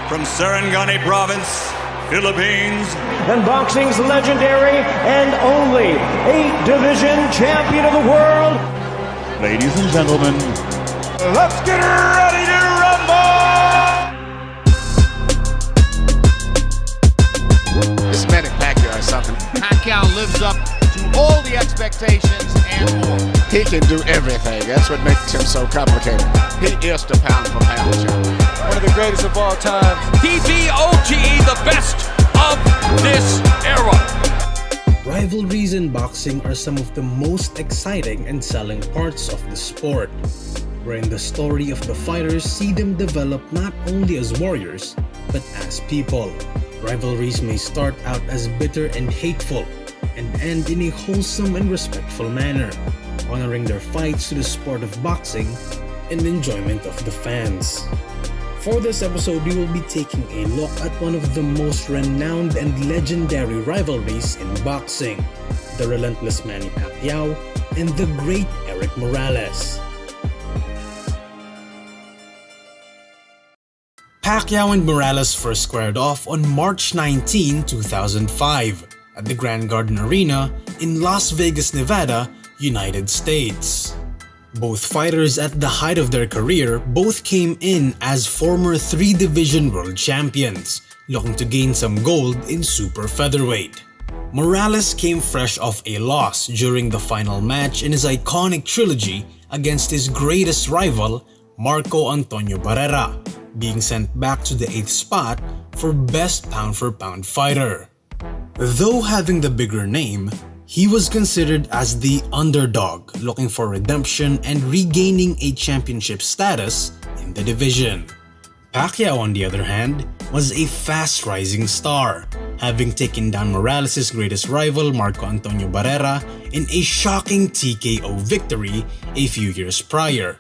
from Sarangani Province, Philippines, and boxing's legendary and only 8-division champion of the world. Ladies and gentlemen, let's get ready to rumble! This Manny Pacquiao or something. Paquiao lives up to all the expectations and more. He can do everything. That's what makes him so complicated. He is the pound-for-pound champion. One of the greatest of all time. PBOGE, the best of this era. Rivalries in boxing are some of the most exciting and selling parts of the sport, wherein the story of the fighters see them develop not only as warriors, but as people. Rivalries may start out as bitter and hateful, and end in a wholesome and respectful manner, honoring their fights to the sport of boxing and enjoyment of the fans. For this episode, we will be taking a look at one of the most renowned and legendary rivalries in boxing, the Relentless Manny Pacquiao and the GREAT Erik Morales. Pacquiao and Morales first squared off on March 19, 2005 at the Grand Garden Arena in Las Vegas, Nevada, United States. Both fighters at the height of their career both came in as former 3-division world champions, looking to gain some gold in super featherweight. Morales came fresh off a loss during the final match in his iconic trilogy against his greatest rival, Marco Antonio Barrera, being sent back to the 8th spot for Best Pound-for-Pound Fighter. Though having the bigger name, he was considered as the underdog, looking for redemption and regaining a championship status in the division. Pacquiao, on the other hand, was a fast-rising star, having taken down Morales' greatest rival Marco Antonio Barrera in a shocking TKO victory a few years prior.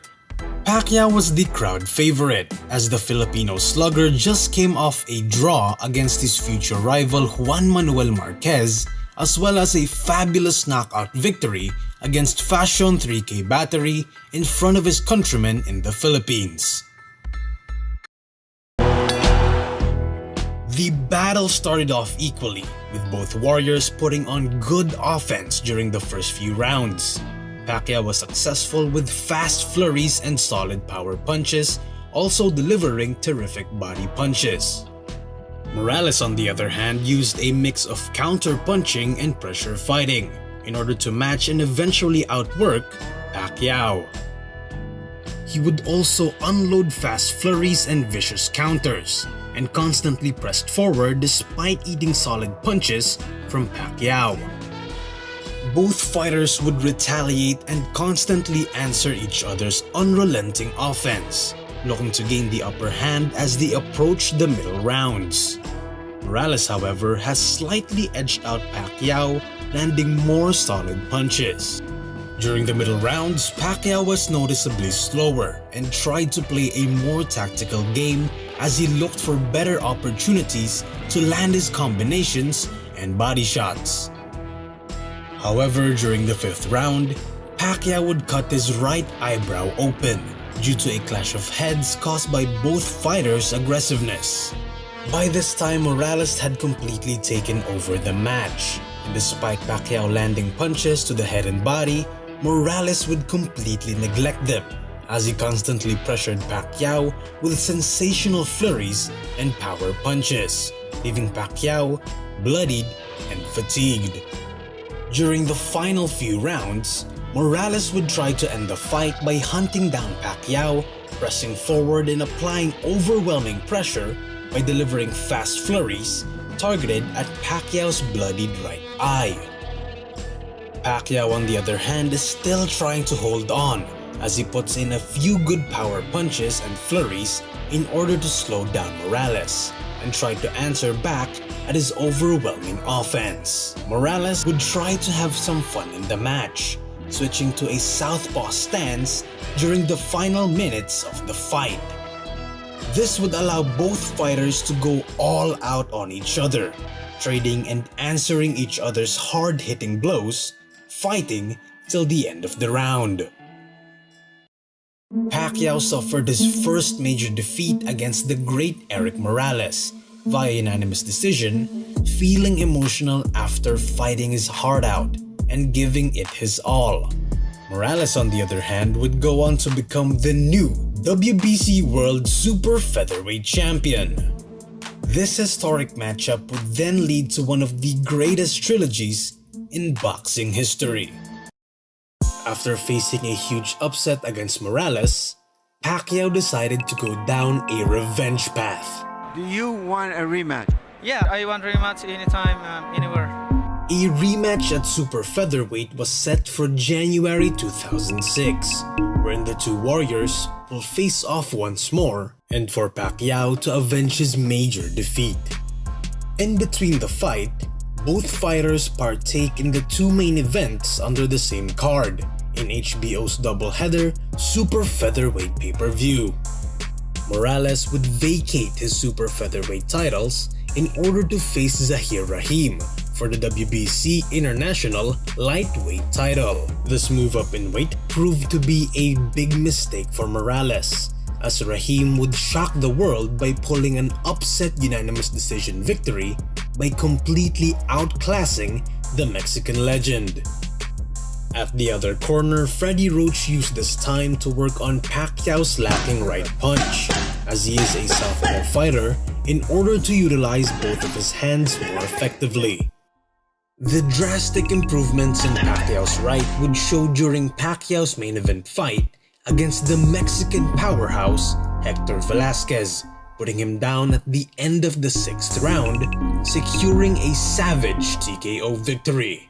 Pacquiao was the crowd favorite, as the Filipino slugger just came off a draw against his future rival Juan Manuel Marquez, as well as a fabulous knockout victory against Fashion 3K Battery in front of his countrymen in the Philippines. The battle started off equally, with both warriors putting on good offense during the first few rounds. Pacquiao was successful with fast flurries and solid power punches, also delivering terrific body punches. Morales, on the other hand, used a mix of counter-punching and pressure fighting in order to match and eventually outwork Pacquiao. He would also unload fast flurries and vicious counters, and constantly pressed forward despite eating solid punches from Pacquiao. Both fighters would retaliate and constantly answer each other's unrelenting offense, looking to gain the upper hand as they approach the middle rounds. Morales, however, has slightly edged out Pacquiao, landing more solid punches. During the middle rounds, Pacquiao was noticeably slower and tried to play a more tactical game as he looked for better opportunities to land his combinations and body shots. However, during the 5th round, Pacquiao would cut his right eyebrow open due to a clash of heads caused by both fighters' aggressiveness. By this time, Morales had completely taken over the match, and despite Pacquiao landing punches to the head and body, Morales would completely neglect them, as he constantly pressured Pacquiao with sensational flurries and power punches, leaving Pacquiao bloodied and fatigued. During the final few rounds, Morales would try to end the fight by hunting down Pacquiao, pressing forward and applying overwhelming pressure by delivering fast flurries targeted at Pacquiao's bloodied right eye. Pacquiao, on the other hand, is still trying to hold on as he puts in a few good power punches and flurries in order to slow down Morales and try to answer back at his overwhelming offense. Morales would try to have some fun in the match, switching to a southpaw stance during the final minutes of the fight. This would allow both fighters to go all out on each other, trading and answering each other's hard-hitting blows, fighting till the end of the round. Pacquiao suffered his first major defeat against the GREAT Erik Morales via unanimous decision, feeling emotional after fighting his heart out and giving it his all. Morales, on the other hand, would go on to become the new WBC World Super Featherweight Champion. This historic matchup would then lead to one of the greatest trilogies in boxing history. After facing a huge upset against Morales, Pacquiao decided to go down a revenge path. Do you want a rematch? Yeah, I want rematch anytime, anywhere. A rematch at Super Featherweight was set for January 2006, wherein the two warriors will face off once more and for Pacquiao to avenge his major defeat. In between the fight, both fighters partake in the two main events under the same card in HBO's doubleheader Super Featherweight pay-per-view. Morales would vacate his Super Featherweight titles in order to face Zahir Rahim for the WBC International Lightweight title. This move up in weight proved to be a big mistake for Morales, as Rahim would shock the world by pulling an upset unanimous decision victory by completely outclassing the Mexican legend. At the other corner, Freddie Roach used this time to work on Pacquiao's lacking right punch, as he is a southpaw fighter, in order to utilize both of his hands more effectively. The drastic improvements in Pacquiao's right would show during Pacquiao's main event fight against the Mexican powerhouse Hector Velasquez, putting him down at the end of the 6th round, securing a savage TKO victory.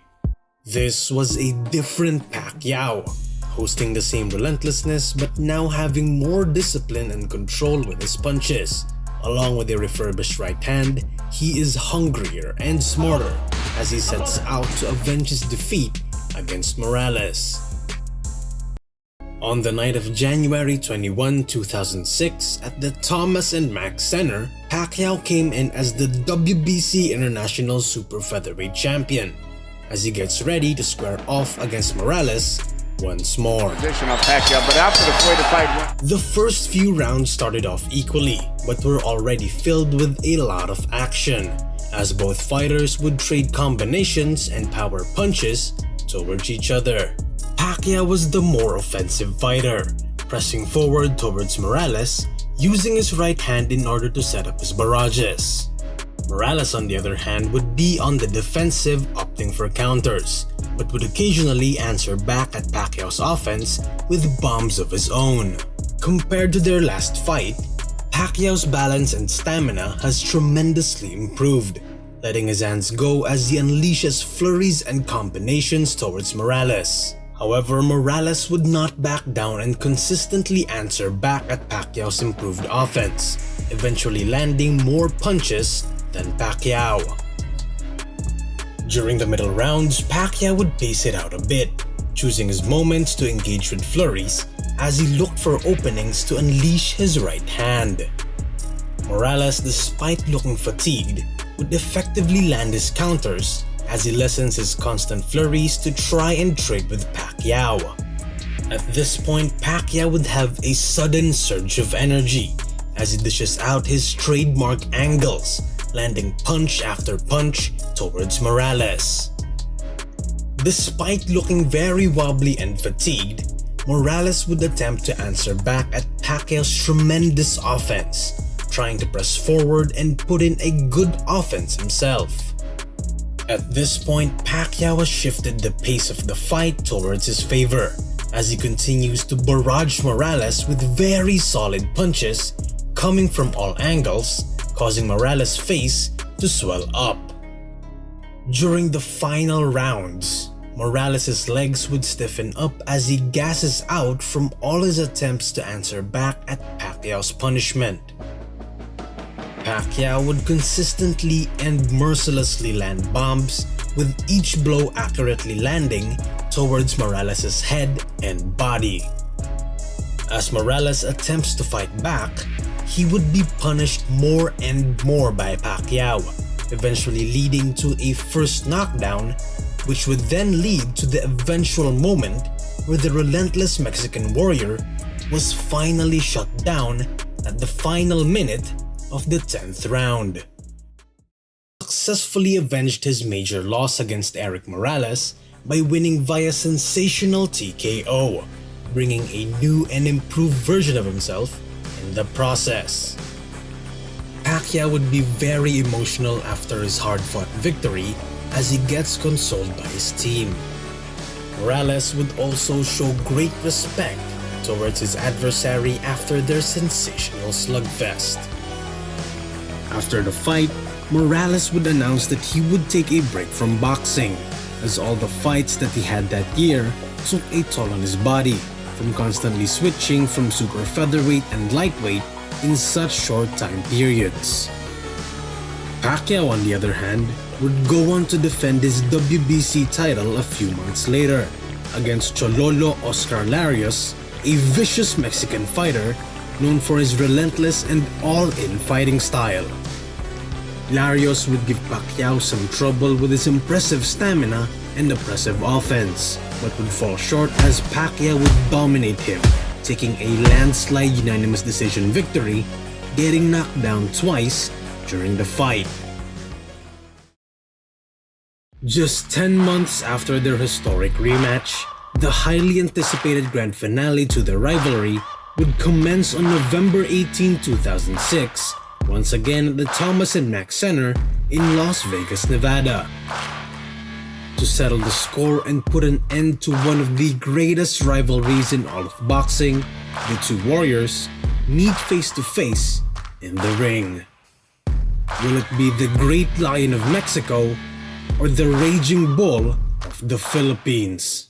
This was a different Pacquiao, hosting the same relentlessness but now having more discipline and control with his punches. Along with a refurbished right hand, he is hungrier and smarter as he sets out to avenge his defeat against Morales. On the night of January 21, 2006, at the Thomas & Mack Center, Pacquiao came in as the WBC International Super Featherweight Champion, as he gets ready to square off against Morales once more. The first few rounds started off equally, but were already filled with a lot of action, as both fighters would trade combinations and power punches towards each other. Pacquiao was the more offensive fighter, pressing forward towards Morales, using his right hand in order to set up his barrages. Morales, on the other hand, would be on the defensive, opting for counters, but would occasionally answer back at Pacquiao's offense with bombs of his own. Compared to their last fight, Pacquiao's balance and stamina has tremendously improved, letting his hands go as he unleashes flurries and combinations towards Morales. However, Morales would not back down and consistently answer back at Pacquiao's improved offense, eventually landing more punches than Pacquiao. During the middle rounds, Pacquiao would pace it out a bit, choosing his moments to engage with flurries as he looked for openings to unleash his right hand. Morales, despite looking fatigued, would effectively land his counters as he lessens his constant flurries to try and trade with Pacquiao. At this point, Pacquiao would have a sudden surge of energy as he dishes out his trademark angles, landing punch after punch towards Morales. Despite looking very wobbly and fatigued, Morales would attempt to answer back at Pacquiao's tremendous offense, trying to press forward and put in a good offense himself. At this point, Pacquiao has shifted the pace of the fight towards his favor, as he continues to barrage Morales with very solid punches coming from all angles, causing Morales' face to swell up. During the final rounds, Morales' legs would stiffen up as he gasses out from all his attempts to answer back at Pacquiao's punishment. Pacquiao would consistently and mercilessly land bombs, with each blow accurately landing towards Morales' head and body. As Morales attempts to fight back, he would be punished more and more by Pacquiao, eventually leading to a first knockdown, which would then lead to the eventual moment where the relentless Mexican warrior was finally shut down at the final minute of the 10th round. Successfully avenged his major loss against Erik Morales by winning via sensational TKO, bringing a new and improved version of himself in the process. Pacquiao would be very emotional after his hard-fought victory as he gets consoled by his team. Morales would also show great respect towards his adversary after their sensational slugfest. After the fight, Morales would announce that he would take a break from boxing, as all the fights that he had that year took a toll on his body from constantly switching from super featherweight and lightweight in such short time periods. Pacquiao, on the other hand, would go on to defend his WBC title a few months later against Chololo Oscar Larios, a vicious Mexican fighter known for his relentless and all-in fighting style. Larios would give Pacquiao some trouble with his impressive stamina and oppressive offense, but would fall short as Pacquiao would dominate him, taking a landslide unanimous decision victory, getting knocked down twice during the fight. Just 10 months after their historic rematch, the highly anticipated grand finale to the rivalry would commence on November 18, 2006, once again at the Thomas & Mack Center in Las Vegas, Nevada. To settle the score and put an end to one of the greatest rivalries in all of boxing, the two warriors meet face to face in the ring. Will it be the Great Lion of Mexico or the Raging Bull of the Philippines?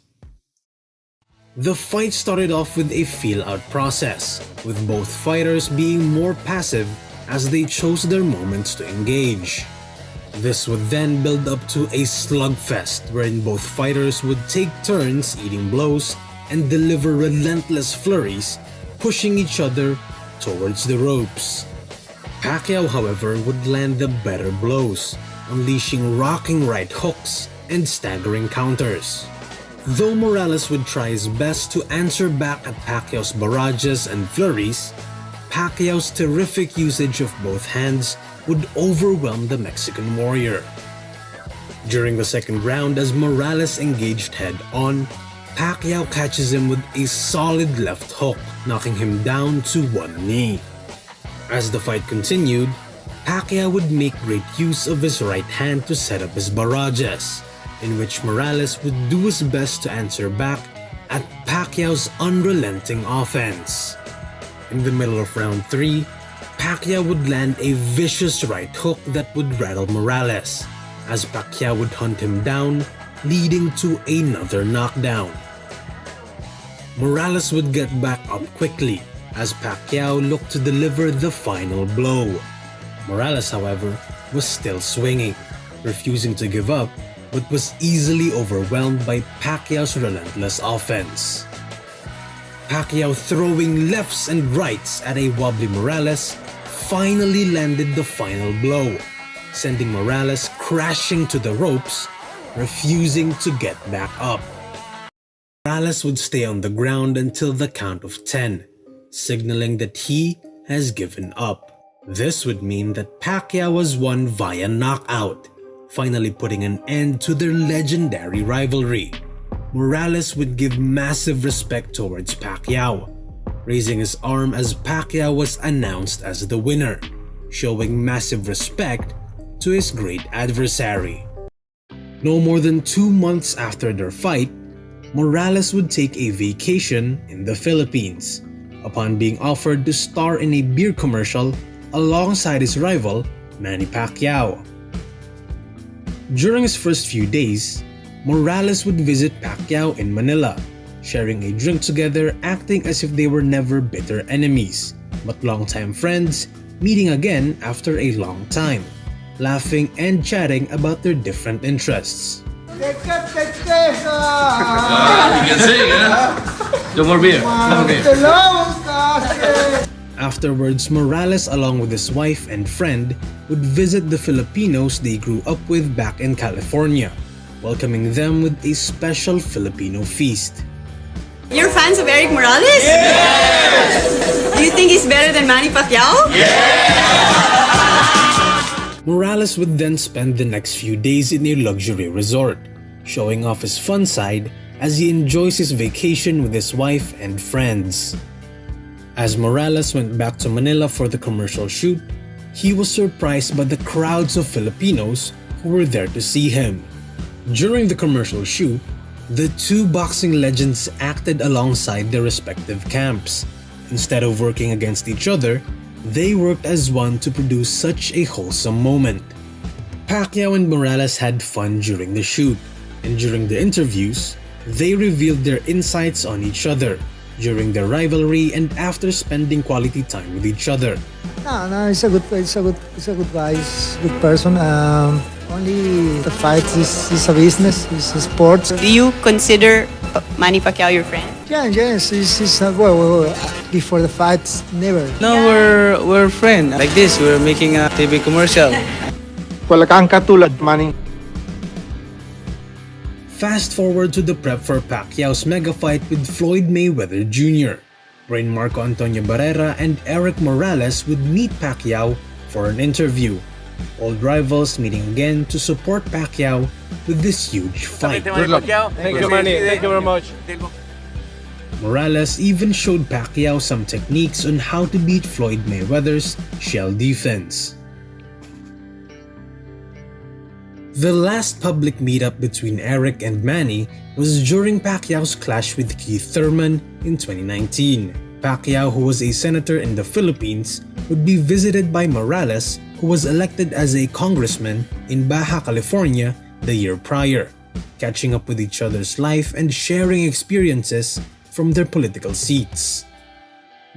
The fight started off with a feel-out process, with both fighters being more passive as they chose their moments to engage. This would then build up to a slugfest wherein both fighters would take turns eating blows and deliver relentless flurries, pushing each other towards the ropes. Pacquiao, however, would land the better blows, unleashing rocking right hooks and staggering counters. Though Morales would try his best to answer back at Pacquiao's barrages and flurries, Pacquiao's terrific usage of both hands would overwhelm the Mexican warrior. During the second round, as Morales engaged head-on, Pacquiao catches him with a solid left hook, knocking him down to one knee. As the fight continued, Pacquiao would make great use of his right hand to set up his barrages, in which Morales would do his best to answer back at Pacquiao's unrelenting offense. In the middle of round 3, Pacquiao would land a vicious right hook that would rattle Morales, as Pacquiao would hunt him down, leading to another knockdown. Morales would get back up quickly, as Pacquiao looked to deliver the final blow. Morales, however, was still swinging, refusing to give up, but was easily overwhelmed by Pacquiao's relentless offense. Pacquiao, throwing lefts and rights at a wobbly Morales, finally landed the final blow, sending Morales crashing to the ropes, refusing to get back up. Morales would stay on the ground until the count of 10, signaling that he has given up. This would mean that Pacquiao was won via knockout, finally putting an end to their legendary rivalry. Morales would give massive respect towards Pacquiao, raising his arm as Pacquiao was announced as the winner, showing massive respect to his great adversary. No more than 2 months after their fight, Morales would take a vacation in the Philippines, upon being offered to star in a beer commercial alongside his rival, Manny Pacquiao. During his first few days, Morales would visit Pacquiao in Manila, sharing a drink together, acting as if they were never bitter enemies, but longtime friends, meeting again after a long time, laughing and chatting about their different interests. You can sing, huh? No more beer. No more beer. Afterwards, Morales, along with his wife and friend, would visit the Filipinos they grew up with back in California, welcoming them with a special Filipino feast. You're fans of Erik Morales? Yes! Do you think he's better than Manny Pacquiao? Morales would then spend the next few days in a luxury resort, showing off his fun side as he enjoys his vacation with his wife and friends. As Morales went back to Manila for the commercial shoot, he was surprised by the crowds of Filipinos who were there to see him. During the commercial shoot, the two boxing legends acted alongside their respective camps. Instead of working against each other, they worked as one to produce such a wholesome moment. Paquiao and Morales had fun during the shoot, and during the interviews, they revealed their insights on each other during their rivalry and after spending quality time with each other. No, he's a good guy. He's a good person. Only the fights is a business. It's a sport. Do you consider Manny Pacquiao your friend? Yeah, yes. He's well, before the fights, never. No, we're friends. Like this, we're making a TV commercial. Wala kang katulad, Manny. Fast forward to the prep for Pacquiao's mega fight with Floyd Mayweather Jr., wherein Marco Antonio Barrera and Erik Morales would meet Pacquiao for an interview. Old rivals meeting again to support Pacquiao with this huge fight. Good luck. Thank you, Manny. Thank you very much. Morales even showed Pacquiao some techniques on how to beat Floyd Mayweather's shell defense. The last public meetup between Erik and Manny was during Pacquiao's clash with Keith Thurman in 2019. Paquiao, who was a senator in the Philippines, would be visited by Morales, who was elected as a congressman in Baja California the year prior, catching up with each other's life and sharing experiences from their political seats.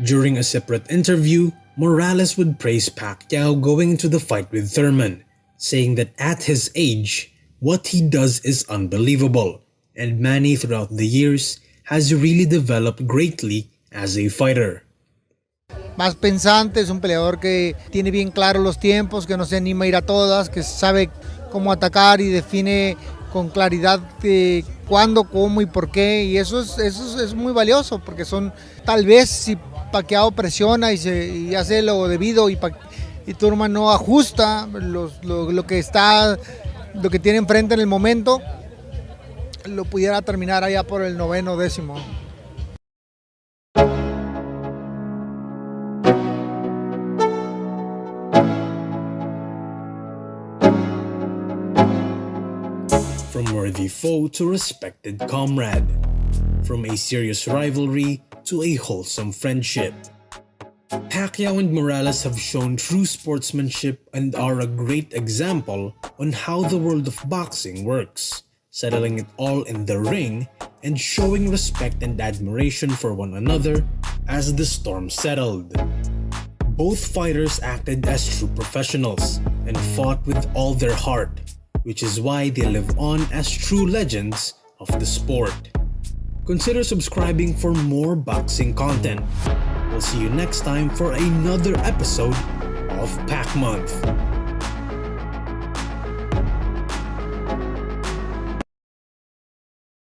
During a separate interview, Morales would praise Paquiao going into the fight with Thurman, saying that at his age, what he does is unbelievable, and Manny throughout the years has really developed greatly as a fighter. Más pensante, es un peleador que tiene bien claro los tiempos, que no se anima a ir a todas, que sabe cómo atacar y define con claridad cuándo, cómo y por qué, y eso es muy valioso, porque son, tal vez si Paquiao presiona y hace lo debido y Thurman no ajusta lo que tiene enfrente en el momento, lo pudiera terminar allá por el 9º, 10º. From worthy foe to respected comrade, from a serious rivalry to a wholesome friendship. Paquiao and Morales have shown true sportsmanship and are a great example on how the world of boxing works, settling it all in the ring and showing respect and admiration for one another as the storm settled. Both fighters acted as true professionals and fought with all their heart, which is why they live on as true legends of the sport. Consider subscribing for more boxing content. We'll see you next time for another episode of Pac Month.